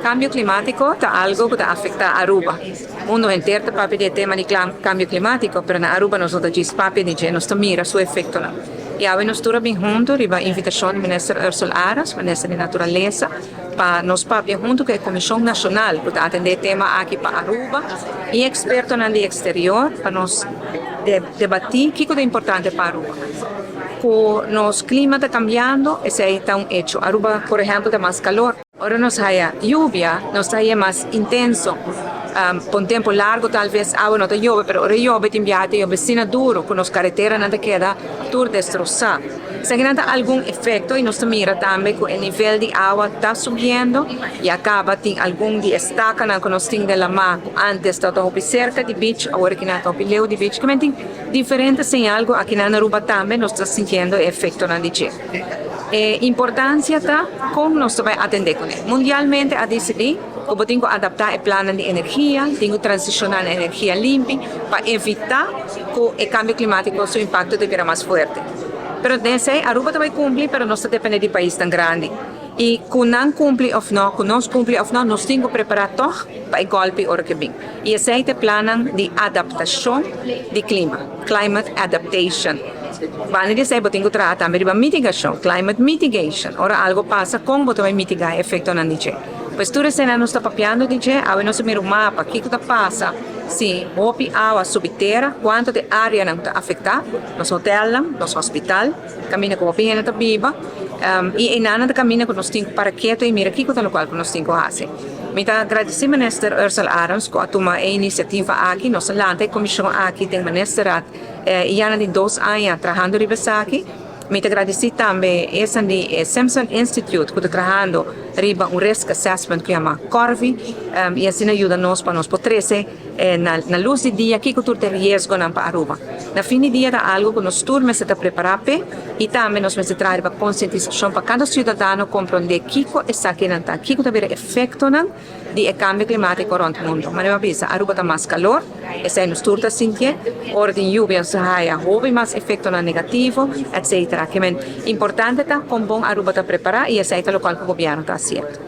cambio climático es algo que afecta a Aruba. El mundo entero está hablando del tema del cambio climático, pero en Aruba nosotros estamos hablando de mira su efecto. E aí nós estamos bem juntos, e a invitação do ministro Ursula Aras, ministro de Natureza, para nós papel junto com a Comissão Nacional, para atender o tema aqui para Aruba, e expertos no exterior, para nós debater o que é importante para Aruba. Com nosso clima está cambiando, isso é tão hecho. Aruba, por exemplo, tem mais calor. Agora nós há lluvia, nós há mais intenso. Por um tempo largo, talvez a água não chove, mas agora chove, tem viagem, chove sina duro, com as carreteras não queda tudo destroçado. Se há algum efeito, e nós mira também que o nível de água está subindo e acaba tem algum de estaca na que nós temos de mar, antes estava cerca de beach, agora que não está leu de beach, que tem diferentes sinais aqui na Aruba também, nós estamos sentindo o efeito na DJ. Importância está como nós vamos atender com ele. Mundialmente, a decidir como tenho que adaptar o plano de energia, tenho que transicionar a energia limpa para evitar que o cambio climático, seu impacto seja mais forte. Mas desse Aruba vai cumprir, mas nós depende de país tão grande. E se não cumpre ou não, se nós cumpre ou não, nós temos que preparar para o golpe que vem. E esse é o plano de adaptação do clima, climate adaptation. Vale dizer que tenho que tratar também de mitigação, climate mitigation. Ora algo passa, como você vai mitigar o efeito na niche? Pois tudo isso nós está papiando de que agora nós mira o mapa, o que passa, se houve água subterrânea, quanto de área não está afetada, nosso hotel, nosso hospital, caminha com a pena está viva, e nada de caminho que nós temos para quieto e mira o que é o qual nós temos que fazer. Então, agradeço ministro Ursula Aras que tomou a iniciativa aqui, nossa lante, a comissão aqui tem ministro e há de 2 anos trabalhando aqui. Me agradeço também esse de Simpson Institute que está trabalhando riba risk assessment que chama Corvi e assim ajuda nós para nós poder na luz do dia que tudo tem risco na Aruba. Na fim do dia é algo que nós turmas está preparado e também nós vamos trazer para conscientização para cada cidadão compreender que está aqui não está, que tem efeito não de cambio climático around o mundo. Mas eu penso Aruba está mais calor, esse é nos turta sentir, hora de lluvia se houve mais efeito negativo, etc. Que é importante tá com bom Aruba está preparado e esse é o local que o governo está certo.